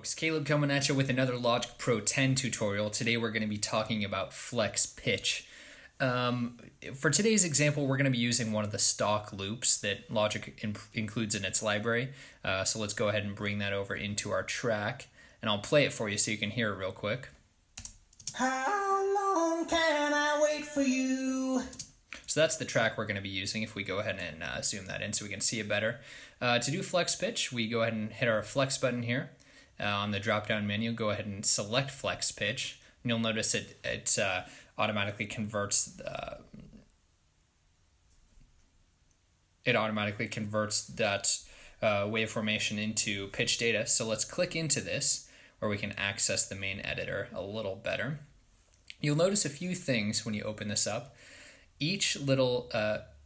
folks, Caleb coming at you with another Logic Pro 10 tutorial. Today we're going to be talking about flex pitch. For today's example, we're going to be using one of the stock loops that Logic includes in its library. So let's go ahead and bring that over into our track, and I'll play it for you so you can hear it real quick. How long can I wait for you? So that's the track we're going to be using. If we go ahead and zoom that in so we can see it better. To do flex pitch, we go ahead and hit our flex button here. On the drop-down menu, go ahead and select flex pitch. And you'll notice it automatically converts that wave formation into pitch data. So let's click into this where we can access the main editor a little better. You'll notice a few things when you open this up. Each little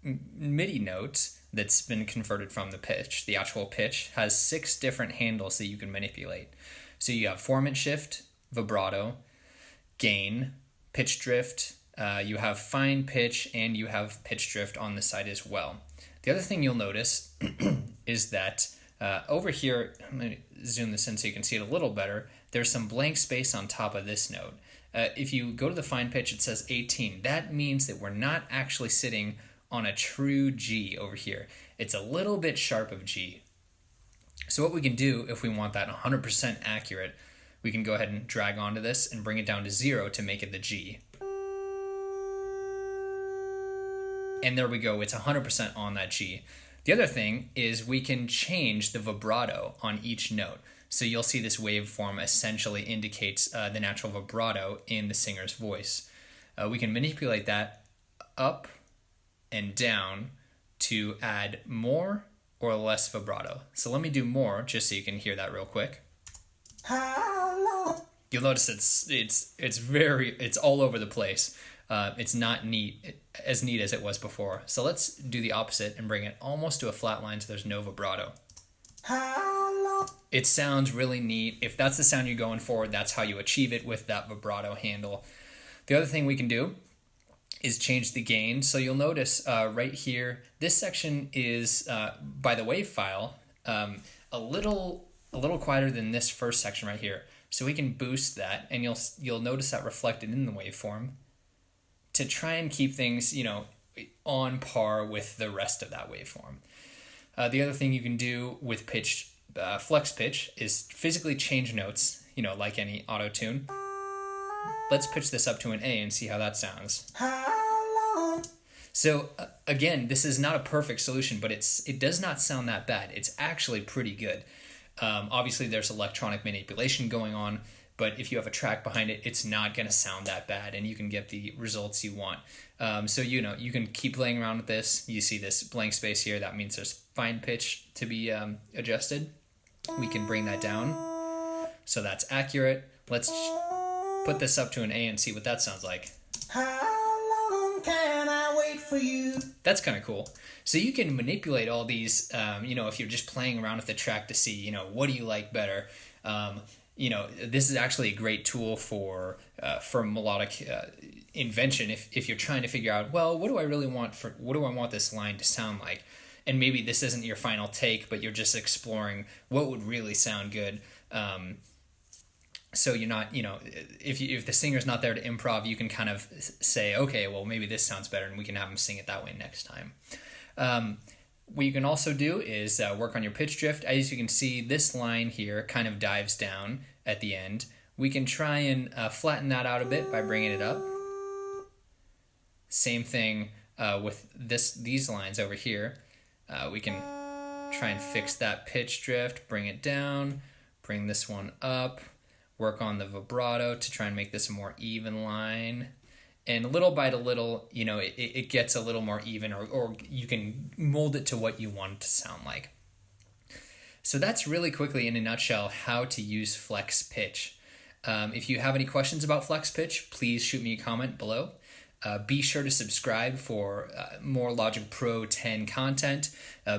MIDI note that's been converted from the pitch, the actual pitch, has 6 different handles that you can manipulate. So you have form and shift, vibrato, gain, pitch drift, you have fine pitch, and you have pitch drift on the side as well. The other thing you'll notice is that over here, I'm going to zoom this in so you can see it a little better, there's some blank space on top of this note. If you go to the fine pitch, it says 18. That means that we're not actually sitting on a true G over here. It's a little bit sharp of G. So what we can do if we want that 100% accurate, we can go ahead and drag onto this and bring it down to 0 to make it the G. And there we go, it's 100% on that G. The other thing is we can change the vibrato on each note. So you'll see this waveform essentially indicates the natural vibrato in the singer's voice. We can manipulate that up and down to add more or less vibrato. So let me do more just so you can hear that real quick. How long? You'll notice it's all over the place. It's not as neat as it was before. So let's do the opposite and bring it almost to a flat line so there's no vibrato. How long? It sounds really neat. If that's the sound you're going for, that's how you achieve it with that vibrato handle. The other thing we can do is change the gain. So you'll notice right here, this section is, by the wave file, a little quieter than this first section right here. So we can boost that, and you'll notice that reflected in the waveform to try and keep things, on par with the rest of that waveform. The other thing you can do with pitch, flex pitch, is physically change notes, like any auto tune. Let's pitch this up to an A and see how that sounds. How long? So again, this is not a perfect solution, but it does not sound that bad. It's actually pretty good. Obviously, there's electronic manipulation going on, but if you have a track behind it, it's not going to sound that bad, and you can get the results you want. So you can keep playing around with this. You see this blank space here. That means there's fine pitch to be adjusted. We can bring that down so that's accurate. Let's put this up to an A and see what that sounds like. How long can I wait for you? That's kind of cool. So you can manipulate all these, if you're just playing around with the track to see, what do you like better. This is actually a great tool for melodic invention. If you're trying to figure out, well, what do I want this line to sound like? And maybe this isn't your final take, but you're just exploring what would really sound good. So you're not, if the singer's not there to improv, you can kind of say, okay, well, maybe this sounds better, and we can have them sing it that way next time. What you can also do is work on your pitch drift. As you can see, this line here kind of dives down at the end. We can try and flatten that out a bit by bringing it up. Same thing with these lines over here. We can try and fix that pitch drift, bring it down, bring this one up, work on the vibrato to try and make this a more even line. And little by little, it gets a little more even, or you can mold it to what you want it to sound like. So that's really quickly, in a nutshell, how to use flex pitch. If you have any questions about flex pitch, please shoot me a comment below. Be sure to subscribe for more Logic Pro 10 content.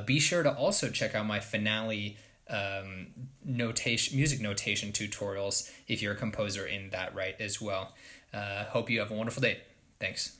Be sure to also check out my finale music notation tutorials if you're a composer in that right as well. Hope you have a wonderful day. Thanks.